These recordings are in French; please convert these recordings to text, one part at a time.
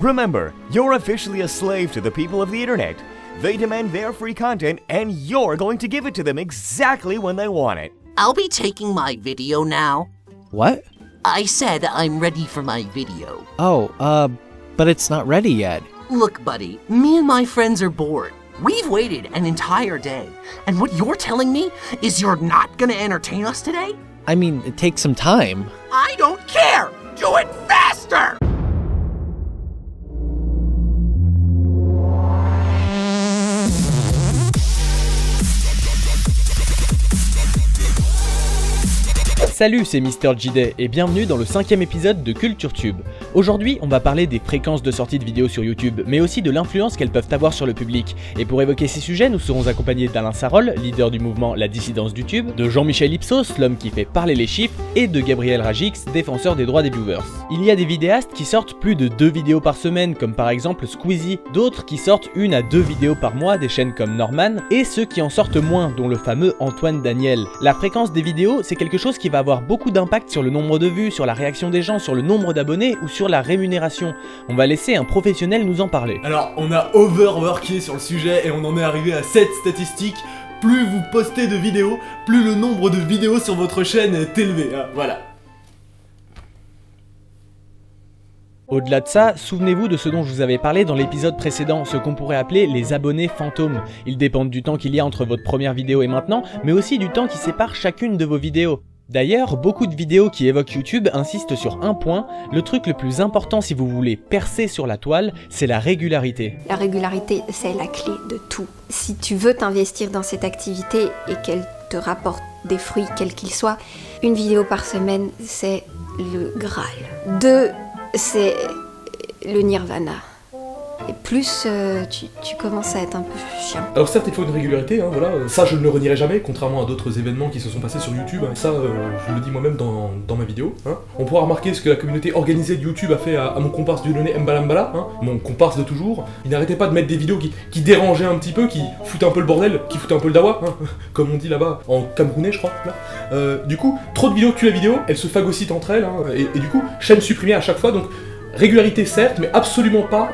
Remember, you're officially a slave to the people of the internet. They demand their free content and you're going to give it to them exactly when they want it. I'll be taking my video now. What? I said I'm ready for my video. Oh, but it's not ready yet. Look, buddy, me and my friends are bored. We've waited an entire day, and what you're telling me is you're not gonna entertain us today? I mean, it takes some time. I don't care! Do it faster! Salut, c'est MrJday et bienvenue dans le 5e épisode de CultureTube. Aujourd'hui, on va parler des fréquences de sortie de vidéos sur YouTube, mais aussi de l'influence qu'elles peuvent avoir sur le public. Et pour évoquer ces sujets, nous serons accompagnés d'Alain Sarol, leader du mouvement La Dissidence du Tube, de Jean-Michel Ipsos, l'homme qui fait parler les chiffres, et de Gabriel Ragix, défenseur des droits des viewers. Il y a des vidéastes qui sortent plus de 2 vidéos par semaine, comme par exemple Squeezie, d'autres qui sortent 1 à 2 vidéos par mois, des chaînes comme Norman, et ceux qui en sortent moins, dont le fameux Antoine Daniel. La fréquence des vidéos, c'est quelque chose qui va avoir beaucoup d'impact sur le nombre de vues, sur la réaction des gens, sur le nombre d'abonnés ou sur la rémunération. On va laisser un professionnel nous en parler. Alors, on a overworké sur le sujet et on en est arrivé à cette statistique. Plus vous postez de vidéos, plus le nombre de vidéos sur votre chaîne est élevé. Hein, voilà. Au-delà de ça, souvenez-vous de ce dont je vous avais parlé dans l'épisode précédent, ce qu'on pourrait appeler les abonnés fantômes. Ils dépendent du temps qu'il y a entre votre première vidéo et maintenant, mais aussi du temps qui sépare chacune de vos vidéos. D'ailleurs, beaucoup de vidéos qui évoquent YouTube insistent sur un point, le truc le plus important si vous voulez percer sur la toile, c'est la régularité. La régularité, c'est la clé de tout. Si tu veux t'investir dans cette activité et qu'elle te rapporte des fruits quels qu'ils soient, une vidéo par semaine, c'est le Graal. 2, c'est le Nirvana. Et plus tu commences à être un peu chiant. Alors certes il faut une régularité, hein, voilà. Ça je ne le renierai jamais, contrairement à d'autres événements qui se sont passés sur YouTube, hein. Ça je le dis moi-même dans ma vidéo, hein. On pourra remarquer ce que la communauté organisée de YouTube a fait à mon comparse du Lyonnais Mbalambala, hein, mon comparse de toujours. Il n'arrêtait pas de mettre des vidéos qui dérangeaient un petit peu, qui foutaient un peu le bordel, qui foutaient un peu le dawa, hein, comme on dit là-bas, en camerounais je crois, là. Du coup, trop de vidéos tuent la vidéo, elles se phagocytent entre elles, hein, et du coup, chaîne supprimée à chaque fois, donc régularité certes, mais absolument pas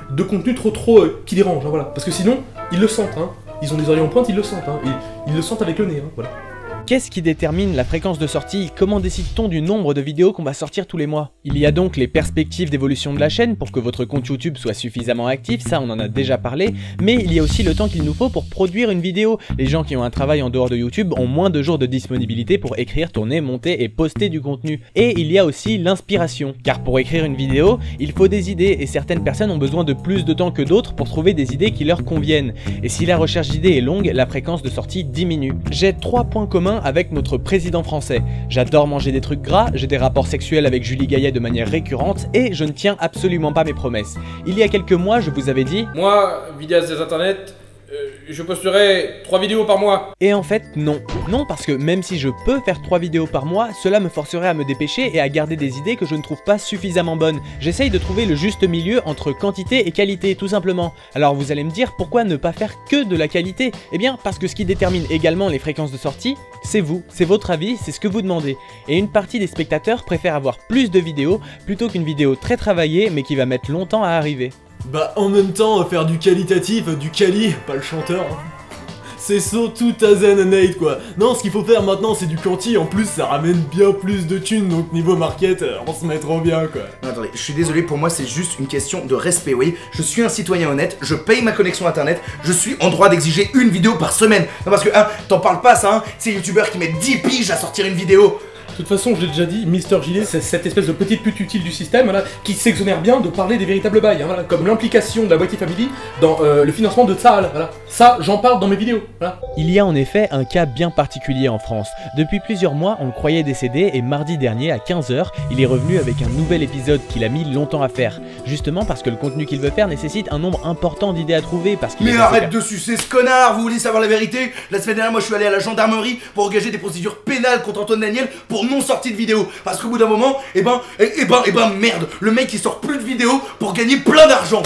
de contenu trop qui dérange, hein, voilà. Parce que sinon, ils le sentent, hein. Ils ont des oreilles en pointe, ils le sentent, hein. Et ils le sentent avec le nez, hein, voilà. Qu'est-ce qui détermine la fréquence de sortie? Comment décide-t-on du nombre de vidéos qu'on va sortir tous les mois? Il y a donc les perspectives d'évolution de la chaîne pour que votre compte YouTube soit suffisamment actif, ça on en a déjà parlé, mais il y a aussi le temps qu'il nous faut pour produire une vidéo. Les gens qui ont un travail en dehors de YouTube ont moins de jours de disponibilité pour écrire, tourner, monter et poster du contenu. Et il y a aussi l'inspiration, car pour écrire une vidéo, il faut des idées et certaines personnes ont besoin de plus de temps que d'autres pour trouver des idées qui leur conviennent. Et si la recherche d'idées est longue, la fréquence de sortie diminue. J'ai 3 points communs avec notre président français. J'adore manger des trucs gras, j'ai des rapports sexuels avec Julie Gaillet de manière récurrente et je ne tiens absolument pas mes promesses. Il y a quelques mois, je vous avais dit... Moi, vidéaste des internets, je posterai 3 vidéos par mois. Et en fait, non. Non, parce que même si je peux faire 3 vidéos par mois, cela me forcerait à me dépêcher et à garder des idées que je ne trouve pas suffisamment bonnes. J'essaye de trouver le juste milieu entre quantité et qualité, tout simplement. Alors vous allez me dire, pourquoi ne pas faire que de la qualité? Eh bien, parce que ce qui détermine également les fréquences de sortie, c'est vous, c'est votre avis, c'est ce que vous demandez. Et une partie des spectateurs préfère avoir plus de vidéos plutôt qu'une vidéo très travaillée mais qui va mettre longtemps à arriver. Bah en même temps, faire du qualitatif, du quali, pas le chanteur, hein. C'est surtout Tazen and Nate quoi. Non, ce qu'il faut faire maintenant c'est du quanti, en plus ça ramène bien plus de thunes, donc niveau market, on se met trop bien quoi. Non, attendez, je suis désolé, pour moi c'est juste une question de respect, vous voyez. Je suis un citoyen honnête, je paye ma connexion internet, je suis en droit d'exiger une vidéo par semaine. Non parce que, hein, t'en parles pas ça, hein, c'est youtubeurs qui mettent 10 piges à sortir une vidéo. De toute façon, je l'ai déjà dit, MrJday, c'est cette espèce de petite pute utile du système, voilà, qui s'exonère bien de parler des véritables bails, hein, voilà, comme l'implication de la Bounty Family dans le financement de Tsahal, voilà. Ça, j'en parle dans mes vidéos, voilà. Il y a en effet un cas bien particulier en France. Depuis plusieurs mois, on le croyait décédé et mardi dernier à 15 h, il est revenu avec un nouvel épisode qu'il a mis longtemps à faire. Justement parce que le contenu qu'il veut faire nécessite un nombre important d'idées à trouver parce qu'il... Mais arrête de sucer ce connard, vous voulez savoir la vérité? La semaine dernière, moi je suis allé à la gendarmerie pour engager des procédures pénales contre Antoine Daniel pour non sortie de vidéo. Parce qu'au bout d'un moment, merde, le mec il sort plus de vidéos pour gagner plein d'argent.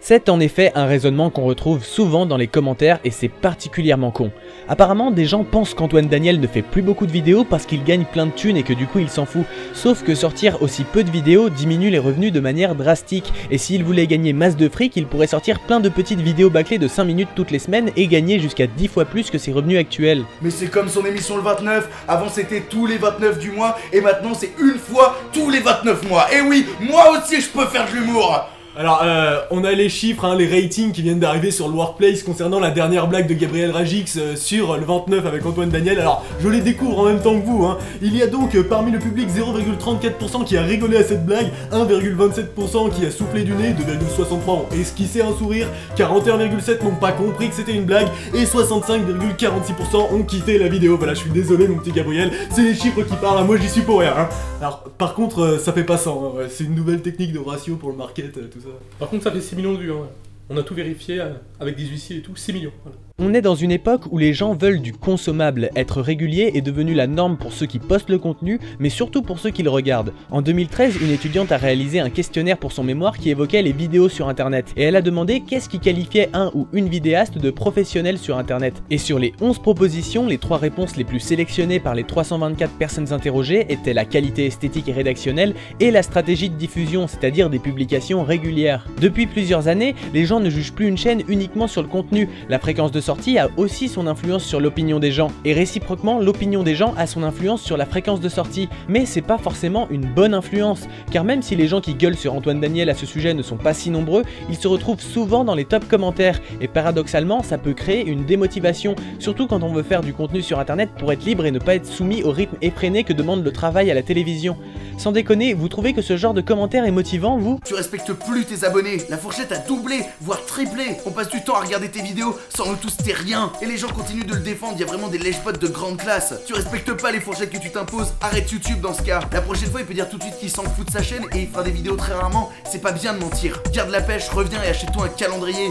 C'est en effet un raisonnement qu'on retrouve souvent dans les commentaires et c'est particulièrement con. Apparemment, des gens pensent qu'Antoine Daniel ne fait plus beaucoup de vidéos parce qu'il gagne plein de thunes et que du coup il s'en fout. Sauf que sortir aussi peu de vidéos diminue les revenus de manière drastique. Et s'il voulait gagner masse de fric, il pourrait sortir plein de petites vidéos bâclées de 5 minutes toutes les semaines et gagner jusqu'à 10 fois plus que ses revenus actuels. Mais c'est comme son émission le 29, avant c'était tous les 29 du mois et maintenant c'est une fois tous les 29 mois. Et oui, moi aussi je peux faire de l'humour. Alors, on a les chiffres, hein, les ratings qui viennent d'arriver sur le Workplace concernant la dernière blague de Gabriel Ragix sur le 29 avec Antoine Daniel. Alors, je les découvre en même temps que vous, hein. Il y a donc parmi le public 0,34% qui a rigolé à cette blague, 1,27% qui a soufflé du nez, 2,63% ont esquissé un sourire, 41,7% n'ont pas compris que c'était une blague, et 65,46% ont quitté la vidéo. Voilà, je suis désolé mon petit Gabriel, c'est les chiffres qui parlent, moi j'y suis pour rien, hein. Alors, par contre, ça fait pas 100, hein, ouais, c'est une nouvelle technique de ratio pour le market, tout ça. Par contre, ça fait 6 millions de vues. Hein. On a tout vérifié avec des huissiers et tout, 6 millions. Voilà. On est dans une époque où les gens veulent du consommable. Être régulier est devenu la norme pour ceux qui postent le contenu, mais surtout pour ceux qui le regardent. En 2013, une étudiante a réalisé un questionnaire pour son mémoire qui évoquait les vidéos sur internet. Et elle a demandé qu'est-ce qui qualifiait un ou une vidéaste de professionnel sur internet. Et sur les 11 propositions, les 3 réponses les plus sélectionnées par les 324 personnes interrogées étaient la qualité esthétique et rédactionnelle et la stratégie de diffusion, c'est-à-dire des publications régulières. Depuis plusieurs années, les gens ne jugent plus une chaîne uniquement sur le contenu. La fréquence de sortie a aussi son influence sur l'opinion des gens, et réciproquement l'opinion des gens a son influence sur la fréquence de sortie, mais c'est pas forcément une bonne influence, car même si les gens qui gueulent sur Antoine Daniel à ce sujet ne sont pas si nombreux, ils se retrouvent souvent dans les top commentaires, et paradoxalement ça peut créer une démotivation, surtout quand on veut faire du contenu sur internet pour être libre et ne pas être soumis au rythme effréné que demande le travail à la télévision. Sans déconner, vous trouvez que ce genre de commentaire est motivant, vous? Tu respectes plus tes abonnés, la fourchette a doublé, voire triplé. On passe du temps à regarder tes vidéos, sans nous tous t'es rien. Et les gens continuent de le défendre, il y a vraiment des lèche-potes de grande classe. Tu respectes pas les fourchettes que tu t'imposes, arrête YouTube dans ce cas. La prochaine fois il peut dire tout de suite qu'il s'en fout de sa chaîne et il fera des vidéos très rarement. C'est pas bien de mentir. Garde la pêche, reviens et achète-toi un calendrier.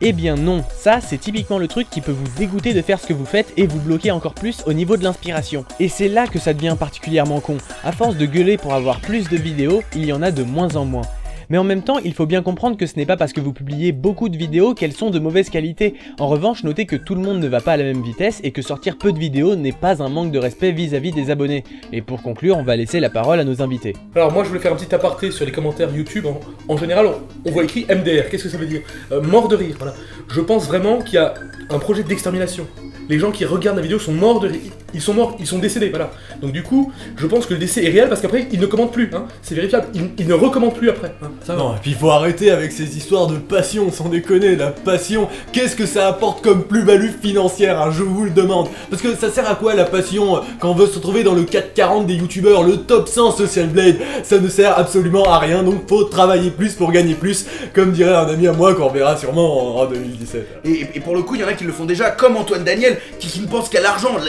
Eh bien non, ça c'est typiquement le truc qui peut vous dégoûter de faire ce que vous faites et vous bloquer encore plus au niveau de l'inspiration. Et c'est là que ça devient particulièrement con. À force de gueuler pour avoir plus de vidéos, il y en a de moins en moins. Mais en même temps, il faut bien comprendre que ce n'est pas parce que vous publiez beaucoup de vidéos qu'elles sont de mauvaise qualité. En revanche, notez que tout le monde ne va pas à la même vitesse et que sortir peu de vidéos n'est pas un manque de respect vis-à-vis des abonnés. Et pour conclure, on va laisser la parole à nos invités. Alors moi je voulais faire un petit aparté sur les commentaires YouTube. En général, on voit écrit MDR. Qu'est-ce que ça veut dire? Mort de rire, voilà. Je pense vraiment qu'il y a un projet d'extermination. Les gens qui regardent la vidéo sont morts de rire. Ils sont morts, ils sont décédés, voilà. Donc du coup, je pense que le décès est réel parce qu'après, ils ne commentent plus, hein. C'est vérifiable, ils ne recommandent plus après, hein. Ça, non, et puis il faut arrêter avec ces histoires de passion, sans déconner, la passion. Qu'est-ce que ça apporte comme plus-value financière, hein, je vous le demande. Parce que ça sert à quoi la passion quand on veut se retrouver dans le 440 des youtubeurs, le top 100 Social Blade? Ça ne sert absolument à rien, donc faut travailler plus pour gagner plus, comme dirait un ami à moi qu'on verra sûrement en 2017. Et pour le coup, il y en a qui le font déjà, comme Antoine Daniel, qui ne pense qu'à l'argent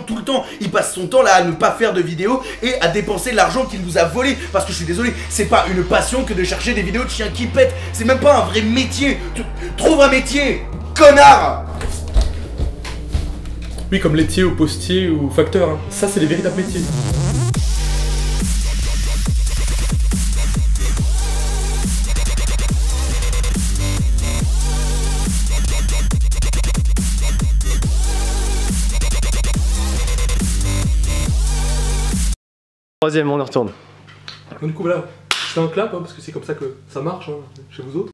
tout le temps. Il passe son temps là à ne pas faire de vidéos et à dépenser l'argent qu'il nous a volé. Parce que je suis désolé, c'est pas une passion que de chercher des vidéos de chiens qui pètent. C'est même pas un vrai métier. Trouve un métier, connard! Oui, comme laitier ou postier ou facteur, hein. Ça c'est les véritables métiers. Troisième, on y retourne. Donc du coup voilà, je fais un clap hein, parce que c'est comme ça que ça marche hein, chez vous autres.